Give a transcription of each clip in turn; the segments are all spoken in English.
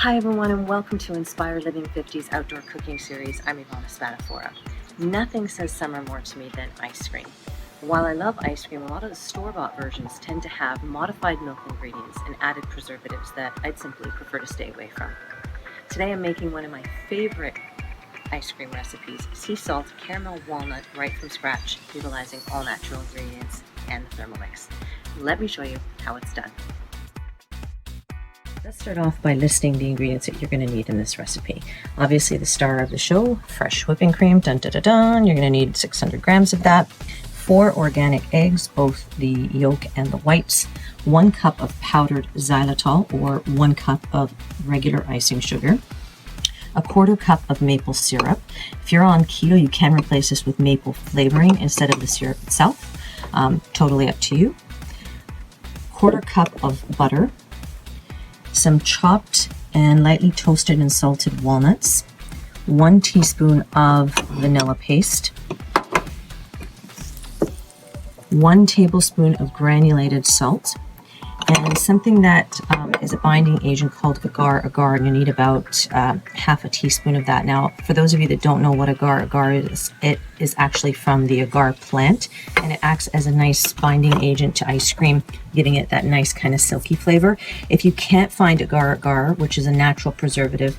Hi everyone and welcome to Inspire Living 50's outdoor cooking series. I'm Ivana Spadafora. Nothing says summer more to me than ice cream. While I love ice cream, a lot of the store-bought versions tend to have modified milk ingredients and added preservatives that I'd simply prefer to stay away from. Today I'm making one of my favorite ice cream recipes, sea salt caramel walnut right from scratch, utilizing all natural ingredients and the Thermomix. Let me show you how it's done. Let's start off by listing the ingredients that you're going to need in this recipe. Obviously the star of the show, fresh whipping cream, dun dun dun dun. You're going to need 600 grams of that, 4 organic eggs, both the yolk and the whites, 1 cup of powdered xylitol or 1 cup of regular icing sugar, a 1/4 cup of maple syrup. If you're on keto, you can replace this with maple flavoring instead of the syrup itself. Totally up to you. 1/4 cup of butter, some chopped and lightly toasted and salted walnuts, 1 teaspoon of vanilla paste, 1 tablespoon of granulated salt, and something that is a binding agent called agar, and you need about half a teaspoon of that. Now, for those of you that don't know what agar is, it is actually from the agar plant, and it acts as a nice binding agent to ice cream, giving it that nice kind of silky flavor. If you can't find agar, which is a natural preservative,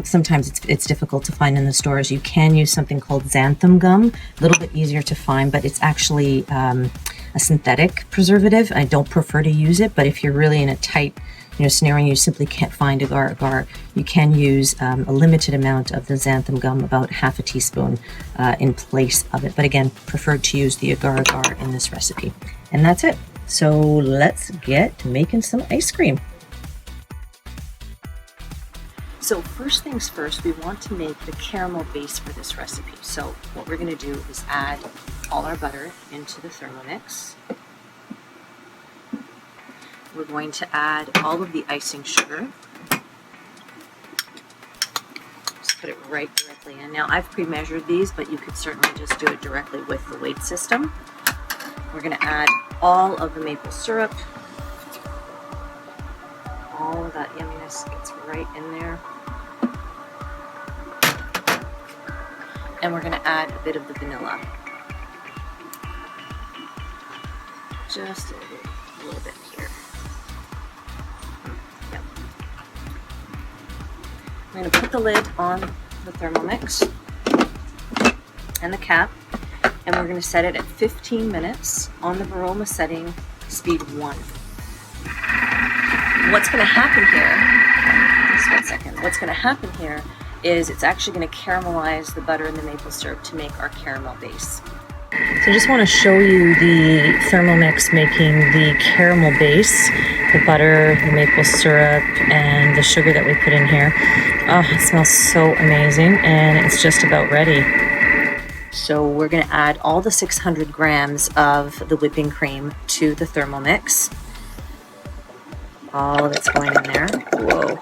sometimes it's difficult to find in the stores. You can use something called xanthan gum, a little bit easier to find, but it's actually a synthetic preservative. I don't prefer to use it, but if you're really in a tight scenario and you simply can't find agar, you can use a limited amount of the xanthan gum, about half a teaspoon in place of it. But again, preferred to use the agar in this recipe. And that's it. So let's get making some ice cream. So first things first, we want to make the caramel base for this recipe. So what we're going to do is add all our butter into the Thermomix. We're going to add all of the icing sugar. Just put it right directly in. Now I've pre-measured these, but you could certainly just do it directly with the weight system. We're going to add all of the maple syrup. All of that yumminess gets right in there. And we're going to add a bit of the vanilla. Just a little bit here. Yep. I'm going to put the lid on the Thermomix and the cap, and we're going to set it at 15 minutes on the Varoma setting, speed 1. What's going to happen here, just 1 second, what's going to happen here is it's actually going to caramelize the butter and the maple syrup to make our caramel base. So I just want to show you the Thermomix making the caramel base, the butter, the maple syrup, and the sugar that we put in here. Oh, it smells so amazing, and it's just about ready. So we're going to add all the 600 grams of the whipping cream to the Thermomix. All of it's going in there. Whoa.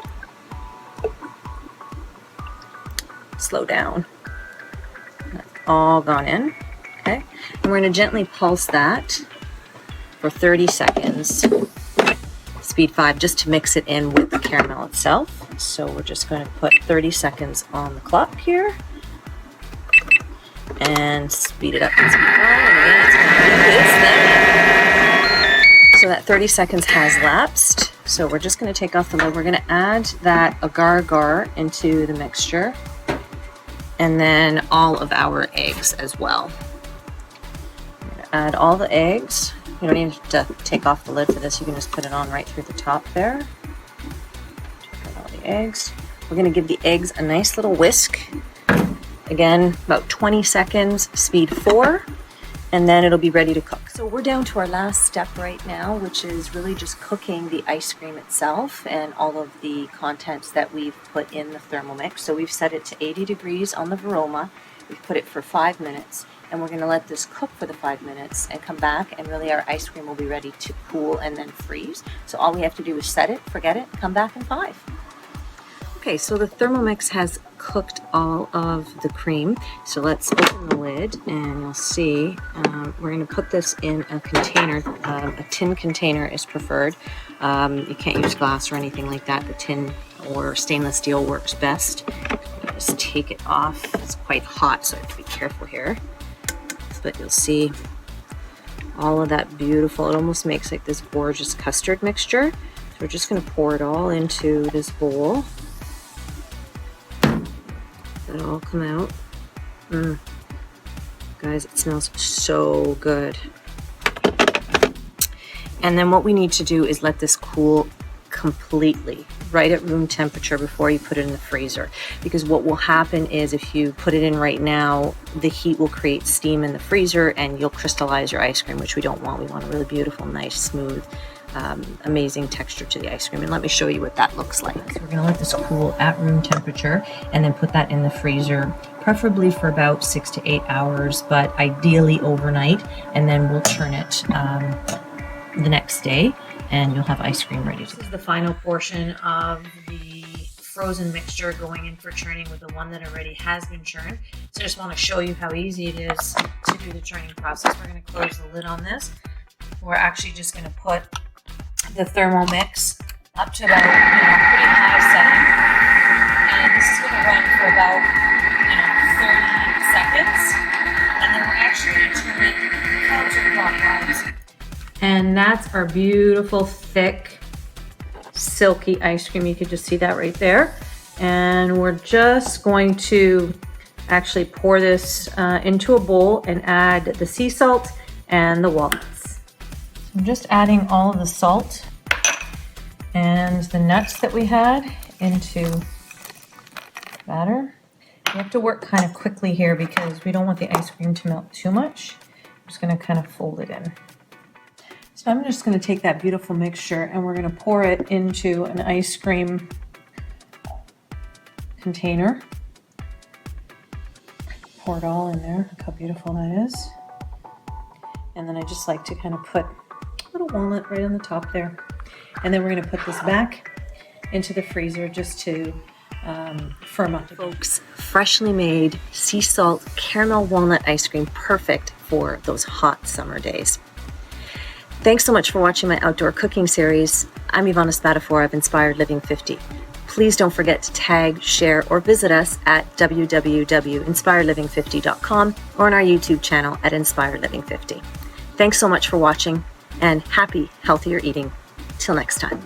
Slow down. That's all gone in. Okay. And we're going to gently pulse that for 30 seconds. Speed 5, just to mix it in with the caramel itself. So we're just going to put 30 seconds on the clock here. And speed it up to speed 5. And again, it's there. So that 30 seconds has lapsed. So we're just going to take off the lid. We're going to add that agar into the mixture, and then all of our eggs as well. I'm going to add all the eggs. You don't need to take off the lid for this. You can just put it on right through the top there. Check out all the eggs. We're going to give the eggs a nice little whisk. Again, about 20 seconds, speed 4. And then it'll be ready to cook. So we're down to our last step right now, which is really just cooking the ice cream itself and all of the contents that we've put in the Thermomix. So we've set it to 80 degrees on the Varoma. We've put it for 5 minutes, and we're gonna let this cook for the 5 minutes and come back, and really our ice cream will be ready to cool and then freeze. So all we have to do is set it, forget it, come back in 5. Okay, so the Thermomix has cooked all of the cream. So let's open the lid, and you'll see we're going to put this in a container. A tin container is preferred. You can't use glass or anything like that. The tin or stainless steel works best. Just take it off. It's quite hot, so I have to be careful here. But you'll see all of that beautiful, it almost makes like this gorgeous custard mixture. So we're just going to pour it all into this bowl. That'll all come out. Guys, it smells so good. And then what we need to do is let this cool completely, right at room temperature before you put it in the freezer. Because what will happen is if you put it in right now, the heat will create steam in the freezer and you'll crystallize your ice cream, which we don't want. We want a really beautiful, nice, smooth, amazing texture to the ice cream. And let me show you what that looks like. So we're gonna let this cool at room temperature and then put that in the freezer, preferably for about 6 to 8 hours, but ideally overnight. And then we'll churn it the next day, and you'll have ice cream ready. This is the final portion of the frozen mixture going in for churning with the one that already has been churned. So I just want to show you how easy it is to do the churning process. We're going to close the lid on this. We're actually just going to put the Thermomix up to about, pretty high setting. And this is going to run for about, 30 seconds. And then we're actually going to turn it counterclockwise. And that's our beautiful, thick, silky ice cream. You can just see that right there. And we're just going to actually pour this into a bowl and add the sea salt and the walnuts. So I'm just adding all of the salt and the nuts that we had into batter. You have to work kind of quickly here because we don't want the ice cream to melt too much. I'm just going to kind of fold it in. So I'm just going to take that beautiful mixture and we're going to pour it into an ice cream container. Pour it all in there. Look how beautiful that is. And then I just like to kind of put a little walnut right on the top there. And then we're going to put this back into the freezer just to firm up. Folks, freshly made sea salt caramel walnut ice cream, perfect for those hot summer days. Thanks so much for watching my outdoor cooking series. I'm Ivana Spatafor of Inspired Living 50. Please don't forget to tag, share, or visit us at www.inspiredliving50.com or on our YouTube channel at Inspired Living 50. Thanks so much for watching and happy, healthier eating. Till next time.